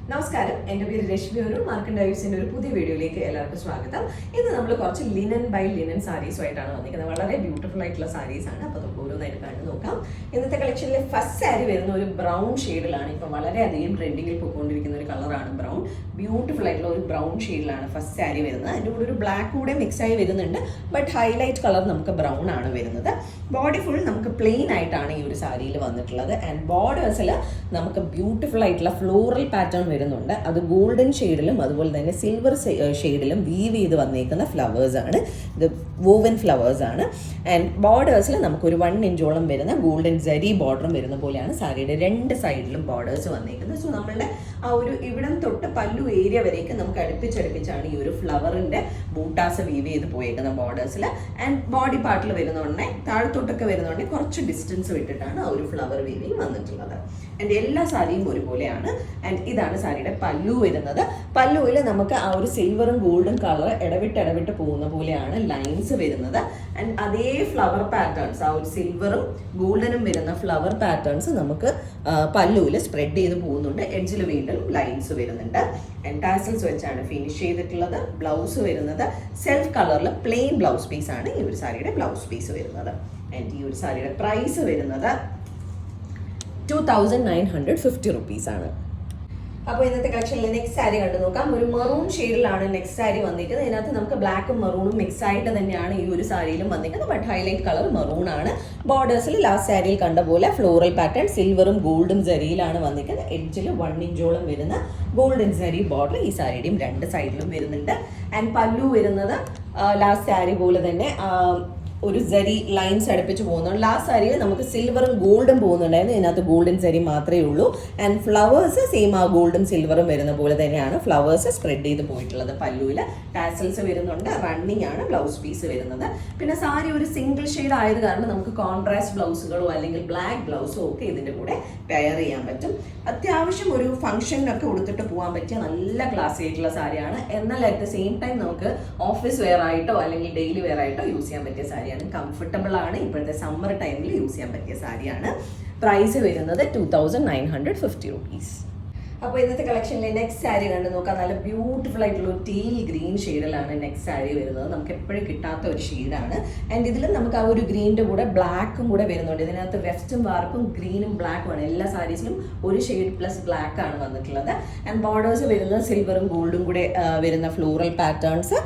നമസ്കാരം, എൻ്റെ പേര് രശ്മി. ഒരു മാർക്കൻ ഡൈവ്സിൻ്റെ ഒരു പുതിയ വീഡിയോയിലേക്ക് എല്ലാവർക്കും സ്വാഗതം. ഇന്ന് നമ്മൾ കുറച്ച് ലിനൻ ബൈ ലിനൻ സാരീസുമായിട്ടാണ് വന്നിരിക്കുന്നത്. വളരെ ബ്യൂട്ടിഫുൾ ആയിട്ടുള്ള സാരീസാണ്. അപ്പോൾ നമുക്ക് ഓരോന്നായിട്ട് കണ്ടു നോക്കാം. ഇന്നത്തെ കളക്ഷനിലെ ഫസ്റ്റ് സാരി വരുന്ന ഒരു ബ്രൗൺ ഷെയ്ഡിലാണ്. ഇപ്പം വളരെയധികം ട്രെൻഡിങ്ങിൽ പോയിക്കൊണ്ടിരിക്കുന്ന ഒരു കളറാണ് ബ്രൗൺ. ബ്യൂട്ടിഫുൾ ആയിട്ടുള്ള ഒരു ബ്രൗൺ ഷെയ്ഡിലാണ് ഫസ്റ്റ് സാരി വരുന്നത്. അതിൻ്റെ കൂടെ ഒരു ബ്ലാക്ക് കൂടെ മിക്സ് ആയി വരുന്നുണ്ട്. ബട്ട് ഹൈലൈറ്റ് കളർ നമുക്ക് ബ്രൗൺ ആണ് വരുന്നത്. ബോഡി ഫുൾ നമുക്ക് പ്ലെയിൻ ആയിട്ടാണ് ഈ ഒരു സാരിയിൽ വന്നിട്ടുള്ളത്. ആൻഡ് ബോർഡേഴ്സിൽ നമുക്ക് ബ്യൂട്ടിഫുൾ ആയിട്ടുള്ള ഫ്ലോറൽ പാറ്റേൺ വരുന്നുണ്ട്. അത് ഗോൾഡൻ ഷെയ്ഡിലും അതുപോലെ തന്നെ സിൽവർ ഷെയ്ഡിലും വീവ് ചെയ്ത് വന്നേക്കുന്ന ഫ്ലവേഴ്സ് ആണ്. ഇത് വോവൻ ഫ്ലവേഴ്സ് ആണ്. ആൻഡ് ബോർഡേഴ്സിൽ നമുക്കൊരു 1 ഇഞ്ചോളം വരുന്ന ഗോൾഡൻ ജരി ബോർഡറും വരുന്ന പോലെയാണ് സാരിയുടെ രണ്ട് സൈഡിലും ബോർഡേഴ്സ് വന്നേക്കുന്നത്. സോ നമ്മളുടെ ആ ഒരു ഇവിടം തൊട്ട് പല്ലു ഏരിയ വരേക്ക് നമുക്ക് അടുപ്പിച്ചടുപ്പിച്ചാണ് ഈ ഒരു ഫ്ലവറിന്റെ ബൂട്ടാസ് വീവ് ചെയ്ത് പോയേക്കുന്ന ബോർഡേഴ്സിൽ. ആൻഡ് ബോഡി പാർട്ടിൽ വരുന്നോണ്ടേ താഴത്തോട്ടൊക്കെ വരുന്നോണ്ടേ കുറച്ച് ഡിസ്റ്റൻസ് വിട്ടിട്ടാണ് ആ ഒരു ഫ്ലവർ വീവിങ് വന്നിട്ടുള്ളത്. ആൻഡ് എല്ലാ സാരിയും ഒരുപോലെയാണ്. ആൻഡ് ഇതാണ് സാരിയുടെ പല്ലു വരുന്നത്. പല്ലുവിൽ നമുക്ക് ആ ഒരു സിൽവറും ഗോൾഡും കളർ ഇടവിട്ട് പോകുന്ന പോലെയാണ് ലൈൻസ് വരുന്നത്. ആൻഡ് അതേ ഫ്ലവർ പാറ്റേൺസ്, ആ ഒരു സിൽവറും ഗോൾഡനും വരുന്ന ഫ്ലവർ പാറ്റേൺസ് നമുക്ക് പല്ലുവിൽ സ്പ്രെഡ് ചെയ്ത് പോകുന്നുണ്ട്. എഡ്ജിൽ വീണ്ടും ലൈൻസ് വരുന്നുണ്ട്. ആൻഡ് ടാസൽസ് വെച്ചാണ് ഫിനിഷ് ചെയ്തിട്ടുള്ളത്. ബ്ലൗസ് വരുന്നത് സെൽഫ് കളറിൽ പ്ലെയിൻ ബ്ലൗസ് പീസാണ് ഈ ഒരു സാരിയുടെ ബ്ലൗസ് പീസ് വരുന്നത്. ആൻഡ് ഈ ഒരു സാരിയുടെ പ്രൈസ് വരുന്നത് 2950 റുപ്പീസാണ്. അപ്പോൾ ഇന്നത്തെ കളക്ഷനിൽ നെക്സ്റ്റ് സാരി കണ്ടു നോക്കാം. ഒരു മെറൂൺ ഷെയ്ഡിലാണ് നെക്സ്റ്റ് സാരി വന്നിരിക്കുന്നത്. ഇതിനകത്ത് നമുക്ക് ബ്ലാക്കും മെറൂണും മിക്സ് ആയിട്ട് തന്നെയാണ് ഈ ഒരു സാരിയിലും വന്നിരിക്കുന്നത്. ബട്ട് ഹൈലൈറ്റ് കളർ മെറൂൺ ആണ്. ബോർഡേഴ്സിൽ ലാസ്റ്റ് സാരിയിൽ കണ്ട പോലെ ഫ്ലോറൽ പാറ്റേൺ സിൽവറും ഗോൾഡും ജരിയിലാണ് വന്നിരിക്കുന്നത്. എഡ്ജിൽ 1 ഇഞ്ചോളം വരുന്ന ഗോൾഡൻ ജരി ബോർഡർ ഈ സാരിയുടെയും രണ്ട് സൈഡിലും വരുന്നുണ്ട്. ആൻഡ് പല്ലു വരുന്നത് ലാസ്റ്റ് സാരി പോലെ തന്നെ ഒരു ജരി ലൈൻസ് അടുപ്പിച്ച് പോകുന്നുണ്ട്. ലാസ്റ്റ് സാരിയിൽ നമുക്ക് സിൽവറും ഗോൾഡും പോകുന്നുണ്ടായിരുന്നു. ഇതിനകത്ത് ഗോൾഡൻ ജരി മാത്രമേ ഉള്ളൂ. ആൻഡ് ഫ്ലവേഴ്സ് സെയിം ആ ഗോൾഡും സിൽവറും വരുന്ന പോലെ തന്നെയാണ് ഫ്ലവേഴ്സ് സ്പ്രെഡ് ചെയ്ത് പോയിട്ടുള്ളത്. പല്ലുവിൽ ടാസൽസ് വരുന്നുണ്ട്. റണ്ണിങ് ആണ് ബ്ലൗസ് പീസ് വരുന്നത്. പിന്നെ സാരി ഒരു സിംഗിൾ ഷെയ്ഡ് ആയത് കാരണം നമുക്ക് കോൺട്രാസ്റ്റ് ബ്ലൗസുകളോ അല്ലെങ്കിൽ ബ്ലാക്ക് ബ്ലൗസോ ഒക്കെ ഇതിൻ്റെ കൂടെ പെയർ ചെയ്യാൻ പറ്റും. അത്യാവശ്യം ഒരു ഫംഗ്ഷനൊക്കെ കൊടുത്തിട്ട് പോകാൻ പറ്റിയ നല്ല ക്ലാസ് ആയിട്ടുള്ള സാരിയാണ്. എന്നാൽ അറ്റ് ദ സെയിം ടൈം നമുക്ക് ഓഫീസ് വെയർ ആയിട്ടോ അല്ലെങ്കിൽ ഡെയിലി വെയർ ആയിട്ടോ യൂസ് ചെയ്യാൻ പറ്റിയ സാരിയാണ്. കംഫർട്ടബിൾ ആണ്. ഇപ്പോഴത്തെ സമ്മർ ടൈമിൽ യൂസ് ചെയ്യാൻ പറ്റിയ സാരിയാണ്. പ്രൈസ് വരുന്നത് 2950 റുപ്പീസ്. അപ്പോൾ ഇന്നത്തെ കളക്ഷനിലെ നെക്സ്റ്റ് സാരി കണ്ടു നോക്കാം. നല്ല ബ്യൂട്ടിഫുൾ ആയിട്ടുള്ള ഒരു ടീൽ ഗ്രീൻ ഷെയ്ഡിലാണ് നെക്സ്റ്റ് സാരി വരുന്നത്. നമുക്ക് എപ്പോഴും കിട്ടാത്ത ഒരു ഷെയ്ഡാണ്. ആൻഡ് ഇതിൽ നമുക്ക് ആ ഒരു ഗ്രീനിൻ്റെ കൂടെ ബ്ലാക്കും കൂടെ വരുന്നുണ്ട്. ഇതിനകത്ത് വെസ്റ്റും വാർപ്പും ഗ്രീനും ബ്ലാക്കും ആണ്. എല്ലാ സാരീസിലും ഒരു ഷെയ്ഡ് പ്ലസ് ബ്ലാക്ക് ആണ് വന്നിട്ടുള്ളത്. ആൻഡ് ബോർഡേഴ്സ് വരുന്നത് സിൽവറും ഗോൾഡും കൂടെ വരുന്ന ഫ്ലോറൽ പാറ്റേൺസ്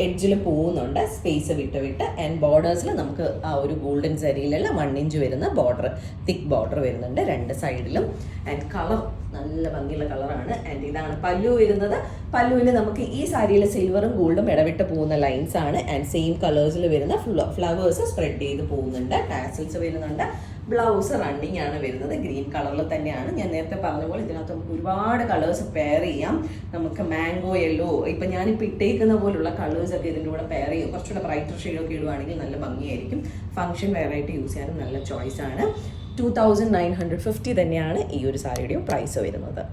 എഡ്ജിൽ പോകുന്നുണ്ട്, സ്പേസ് വിട്ട്. ആൻഡ് ബോർഡേഴ്സിൽ നമുക്ക് ആ ഒരു ഗോൾഡൻ സരിയിലുള്ള 1 ഇഞ്ച് വരുന്ന ബോർഡർ, തിക്ക് ബോർഡർ വരുന്നുണ്ട് രണ്ട് സൈഡിലും. ആൻഡ് കളർ നല്ല ഭംഗിയുള്ള കളറാണ്. ആൻഡ് ഇതാണ് പല്ലു വരുന്നത്. പല്ലുവിൽ നമുക്ക് ഈ സാരിയിൽ സിൽവറും ഗോൾഡും ഇടവിട്ട് പോകുന്ന ലൈൻസ് ആണ്. ആൻഡ് സെയിം കളേഴ്സിൽ വരുന്ന ഫ്ലവേഴ്സ് സ്പ്രെഡ് ചെയ്ത് പോകുന്നുണ്ട്. ടാസൽസ് വരുന്നുണ്ട്. ബ്ലൗസ് റണ്ണിങ് ആണ് വരുന്നത്. ഗ്രീൻ കളറിൽ തന്നെയാണ്. ഞാൻ നേരത്തെ പറഞ്ഞ പോലെ ഇതിനകത്ത് നമുക്ക് ഒരുപാട് കളേഴ്സ് പെയർ ചെയ്യാം. നമുക്ക് മാംഗോ യെല്ലോ, ഇപ്പം ഞാനിപ്പോൾ ഇട്ടേക്കുന്ന പോലുള്ള കളേഴ്സൊക്കെ ഇതിൻ്റെ കൂടെ പെയർ ചെയ്യും. കുറച്ചുകൂടെ ബ്രൈറ്റർ ഷെയ്ഡൊക്കെ ഇടുവാണെങ്കിൽ നല്ല ഭംഗിയായിരിക്കും. ഫംഗ്ഷൻ വെയറായിട്ട് യൂസ് ചെയ്യാനും നല്ല ചോയ്സാണ്. 2950 തന്നെയാണ് ഈ ഒരു സാരിയുടെയും പ്രൈസ് വരുന്നത്.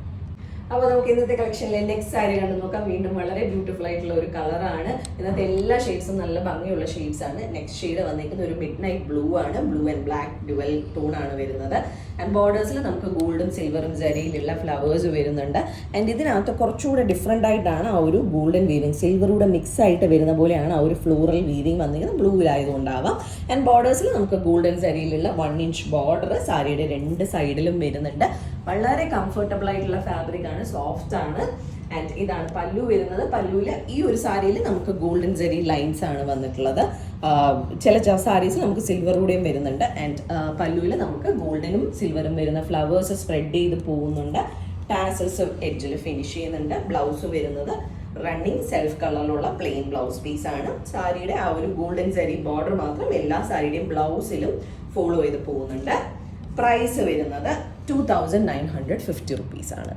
അപ്പോൾ നമുക്ക് ഇന്നത്തെ കളക്ഷനിലെ നെക്സ്റ്റ് സാരി കണ്ടു നോക്കാം. വീണ്ടും വളരെ ബ്യൂട്ടിഫുൾ ആയിട്ടുള്ള ഒരു കളറാണ്. ഇന്നത്തെ എല്ലാ ഷെയ്ഡ്സും നല്ല ഭംഗിയുള്ള ഷെയ്ഡ്സ് ആണ്. നെക്സ്റ്റ് ഷെയ്ഡ് വന്നിരിക്കുന്ന ഒരു മിഡ് നൈറ്റ് ബ്ലൂ ആണ്. Blue and black dual tone ആണ് വരുന്നത്. ആൻഡ് ബോർഡേഴ്സിൽ നമുക്ക് ഗോൾഡും സിൽവറും ജരിയിലുള്ള ഫ്ലവേഴ്സ് വരുന്നുണ്ട്. ആൻഡ് ഇതിനകത്ത് കുറച്ചുകൂടെ ഡിഫറെൻ്റ് ആയിട്ടാണ് ആ ഒരു ഗോൾഡൻ വീവിങ്, സിൽവറൂടെ മിക്സ് ആയിട്ട് വരുന്ന പോലെയാണ് ആ ഒരു ഫ്ലോറൽ വീവിങ് വന്നിരിക്കുന്നത്. ബ്ലൂവിലായതുകൊണ്ടാവാം. ആൻഡ് ബോർഡേഴ്സിൽ നമുക്ക് ഗോൾഡൻ ജരിയിലുള്ള 1 ഇഞ്ച് ബോർഡർ സാരിയുടെ രണ്ട് സൈഡിലും വരുന്നുണ്ട്. വളരെ കംഫർട്ടബിൾ ആയിട്ടുള്ള ഫാബ്രിക് ആണ്, സോഫ്റ്റ് ആണ്. ആൻഡ് ഇതാണ് പല്ലു വരുന്നത്. പല്ലുവിൽ ഈ ഒരു സാരിയിൽ നമുക്ക് ഗോൾഡൻ ജെറി ലൈൻസ് ആണ് വന്നിട്ടുള്ളത്. ചില സാരീസ് നമുക്ക് സിൽവറൂടെയും വരുന്നുണ്ട്. ആൻഡ് പല്ലുവിൽ നമുക്ക് ഗോൾഡനും സിൽവറും വരുന്ന ഫ്ലവേഴ്സ് സ്പ്രെഡ് ചെയ്ത് പോകുന്നുണ്ട്. ടാസൽസ് എഡ്ജിൽ ഫിനിഷ് ചെയ്യുന്നുണ്ട്. ബ്ലൗസ് വരുന്നത് റണ്ണിങ് സെൽഫ് കളറിലുള്ള പ്ലെയിൻ ബ്ലൗസ് പീസാണ്. സാരിയുടെ ആ ഒരു ഗോൾഡൻ ജെറി ബോർഡർ മാത്രം എല്ലാ സാരിയുടെയും ബ്ലൗസിലും ഫോളോ ചെയ്ത് പോകുന്നുണ്ട്. പ്രൈസ് വരുന്നത് 2950 റുപ്പീസാണ്.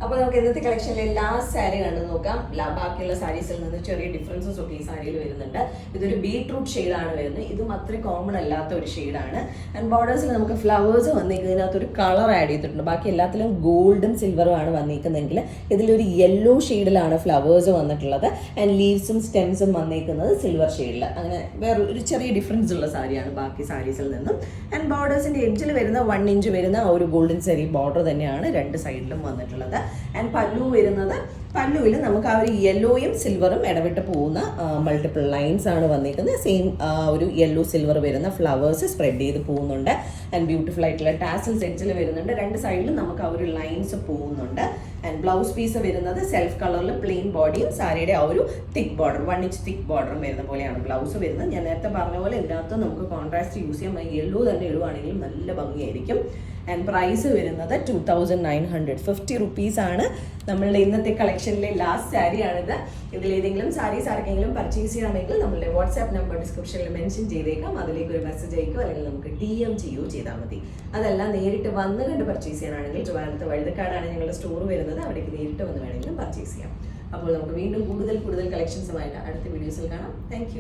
അപ്പോൾ നമുക്ക് ഇന്നത്തെ കളക്ഷനിലെ ലാസ്റ്റ് സാരി കണ്ടു നോക്കാം. ബാക്കിയുള്ള സാരീസിൽ നിന്ന് ചെറിയ ഡിഫറൻസസ് ഒക്കെ ഈ സാരിയിൽ വരുന്നുണ്ട്. ഇതൊരു ബീട്രൂട്ട് ഷെയ്ഡാണ് വരുന്നത്. ഇതും അത്ര കോമൺ അല്ലാത്ത ഒരു ഷെയ്ഡാണ്. ആൻഡ് ബോർഡേഴ്സിൽ നമുക്ക് ഫ്ലവേഴ്സ് വന്നിരിക്കുന്നതിനകത്ത് ഒരു കളർ ആഡ് ചെയ്തിട്ടുണ്ട്. ബാക്കി എല്ലാത്തിലും ഗോൾഡും സിൽവറും ആണ് വന്നിരിക്കുന്നതെങ്കിൽ ഇതിലൊരു യെല്ലോ ഷെയ്ഡിലാണ് ഫ്ലവേഴ്സ് വന്നിട്ടുള്ളത്. ആൻഡ് ലീവ്സും സ്റ്റെംസും വന്നിരിക്കുന്നത് സിൽവർ ഷെയ്ഡിൽ. അങ്ങനെ വേറെ ഒരു ചെറിയ ഡിഫറൻസ് ഉള്ള സാരിയാണ് ബാക്കി സാരീസിൽ നിന്നും. ആൻഡ് ബോർഡേഴ്സിൻ്റെ എഡ്ജിൽ വരുന്ന 1 ഇഞ്ച് വരുന്ന ഒരു ഗോൾഡൻ സെറി ബോർഡർ തന്നെയാണ് രണ്ട് സൈഡിലും വന്നിട്ടുള്ളത്. ആൻഡ് പല്ലു വരുന്നത്, പല്ലുവിൽ നമുക്ക് ആ ഒരു യെല്ലോയും സിൽവറും ഇടവിട്ട് പോകുന്ന മൾട്ടിപ്പിൾ ലൈൻസ് ആണ് വന്നിരിക്കുന്നത്. സെയിം ഒരു യെല്ലോ സിൽവർ വരുന്ന ഫ്ലവേഴ്സ് സ്പ്രെഡ് ചെയ്ത് പോകുന്നുണ്ട്. ആൻഡ് ബ്യൂട്ടിഫുൾ ആയിട്ടുള്ള ടാസൽസ് എഡ്ജിൽ വരുന്നുണ്ട്. രണ്ട് സൈഡിലും നമുക്ക് ആ ഒരു ലൈൻസ് പോകുന്നുണ്ട്. ആൻഡ് ബ്ലൗസ് പീസ് വരുന്നത് സെൽഫ് കളറിൽ പ്ലെയിൻ ബോഡിയും സാരിയുടെ ആ ഒരു തിക്ക് ബോർഡർ 1 ഇഞ്ച് തിക്ക് ബോർഡറും വരുന്ന പോലെയാണ് ബ്ലൗസ് വരുന്നത്. ഞാൻ നേരത്തെ പറഞ്ഞ പോലെ ഇതിനകത്ത് നമുക്ക് കോൺട്രാസ്റ്റ് യൂസ് ചെയ്യാം. യെല്ലോ തന്നെ ഇടുവാണെങ്കിലും നല്ല ഭംഗിയായിരിക്കും. ആൻഡ് പ്രൈസ് വരുന്നത് 2950 റുപ്പീസാണ്. നമ്മളുടെ ഇന്നത്തെ കളക്ഷനിലെ ലാസ്റ്റ് സാരിയാണിത്. ഇതിലേതെങ്കിലും സാരീസ് ആർക്കെങ്കിലും പർച്ചേസ് ചെയ്യണമെങ്കിൽ നമ്മളുടെ വാട്സാപ്പ് നമ്പർ ഡിസ്ക്രിപ്ഷനിൽ മെൻഷൻ ചെയ്തേക്കാം. അതിലേക്ക് ഒരു മെസ്സേജ് അയക്കുകയോ അല്ലെങ്കിൽ നമുക്ക് DM ചെയ്യുകയോ ചെയ്താൽ മതി. അതല്ല നേരിട്ട് വന്ന് കണ്ട് പർച്ചേസ് ചെയ്യാനാണെങ്കിൽ ട്രിവാൻഡ്രത്ത് വഴുതക്കാടാണ് ഞങ്ങളുടെ സ്റ്റോർ വരുന്നത്. അവിടേക്ക് നേരിട്ട് വന്ന് വേണമെങ്കിലും പർച്ചേസ് ചെയ്യാം. അപ്പോൾ നമുക്ക് വീണ്ടും കൂടുതൽ കളക്ഷൻസുമായിട്ട് അടുത്ത വീഡിയോസിൽ കാണാം. താങ്ക്